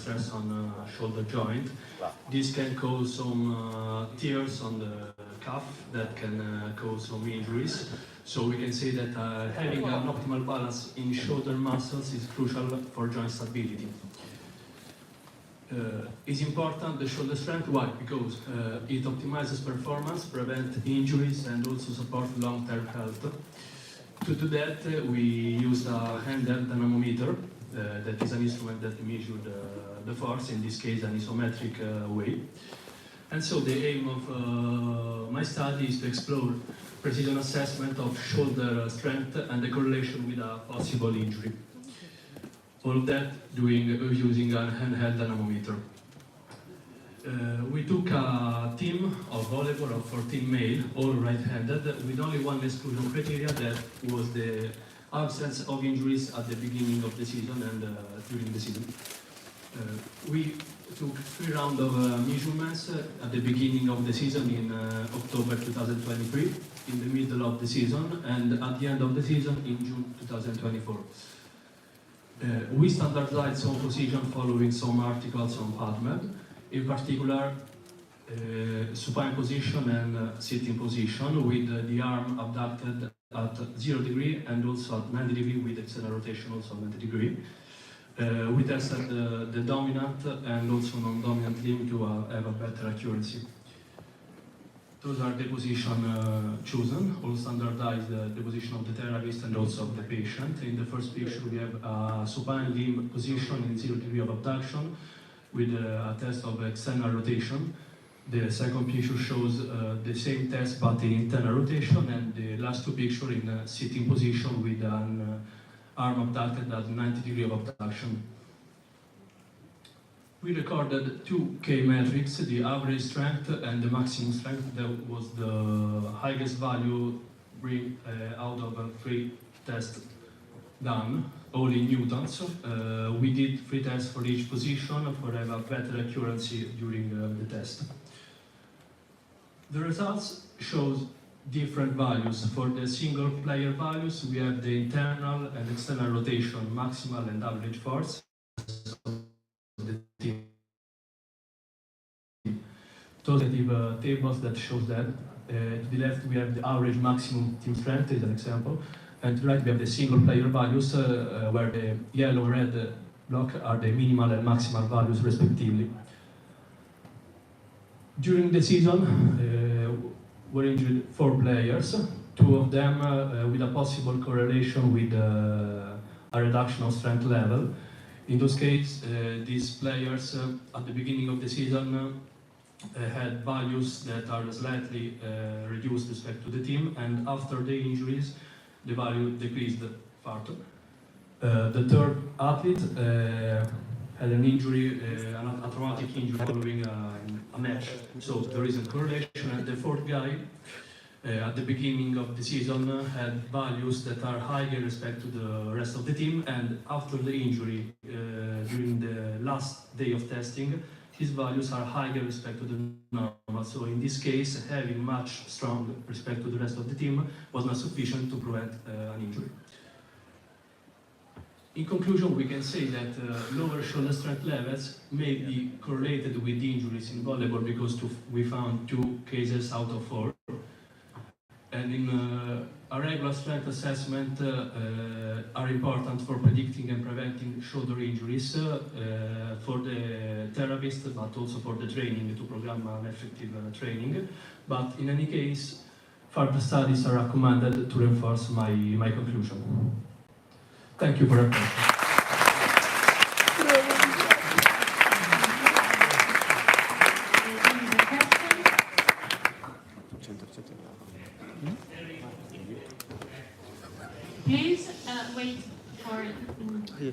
stress on shoulder joint. This can cause some tears on the calf that can cause some injuries. So we can say that having an optimal balance in shoulder muscles is crucial for joint stability. It's important, the shoulder strength. Why? Because it optimizes performance, prevents injuries, and also supports long-term health. To do that, we used a handheld dynamometer. That is an instrument that measures the force, in this case an isometric way. And so the aim of my study is to explore precision assessment of shoulder strength and the correlation with a possible injury. All of that using a handheld dynamometer. We took a team of volleyball of 14 male, all right-handed, with only one exclusion criteria, that was the absence of injuries at the beginning of the season and during the season. We took 3 rounds of measurements at the beginning of the season in October 2023, in the middle of the season, and at the end of the season in June 2024. We standardized some position following some articles on PubMed, in particular supine position and sitting position, with the arm abducted at 0 degree and also at 90 degree with external rotation also 90 degree. We tested the dominant and also non-dominant limb to have a better accuracy. Those are the position chosen, all standardized the position of the therapist and also of the patient. In the first picture we have a supine limb position in 0 degree of abduction with a test of external rotation. The second picture shows the same test but in internal rotation, and the last 2 pictures in a sitting position with an arm abducted at 90 degree of abduction. We recorded 2 key metrics, the average strength and the maximum strength. That was the highest value bring out of 3 tests done, all in newtons. We did 3 tests for each position for have a better accuracy during the test. The results shows different values. For the single player values, we have the internal and external rotation, maximal and average force. Positive tables that shows that. To the left we have the average maximum team strength, is an example, and to the right we have the single player values, where the yellow and red block are the minimal and maximal values respectively. During the season were injured 4 players, 2 of them with a possible correlation with a reduction of strength level. In those cases, these players at the beginning of the season had values that are slightly reduced with respect to the team, and after the injuries, the value decreased further. The third athlete had an injury, a traumatic injury following a match, so there is a correlation. And the fourth guy, at the beginning of the season, had values that are higher with respect to the rest of the team, and after the injury, during the last day of testing, his values are higher with respect to the normal. So in this case, having much stronger respect to the rest of the team was not sufficient to prevent an injury. In conclusion, we can say that lower shoulder strength levels may be correlated with injuries in volleyball, because we found 2 cases out of 4. And in a regular strength assessment are important for predicting and preventing shoulder injuries for the therapist, but also for the training, to program an effective training. But in any case, further studies are recommended to reinforce my conclusion. Thank you for your attention. Please wait for.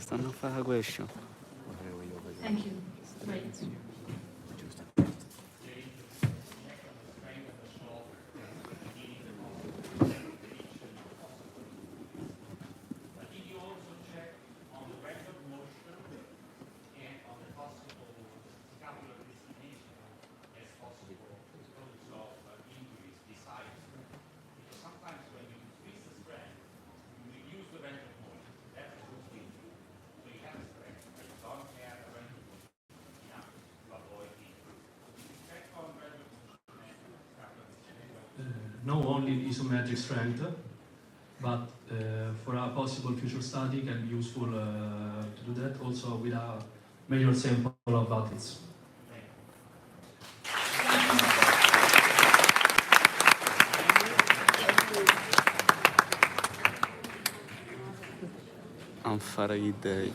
Stanno a fare la question. Thank you. Wait. not only isometric strength, but for a possible future study can be useful to do that also with a major sample of athletes. Non farei idee.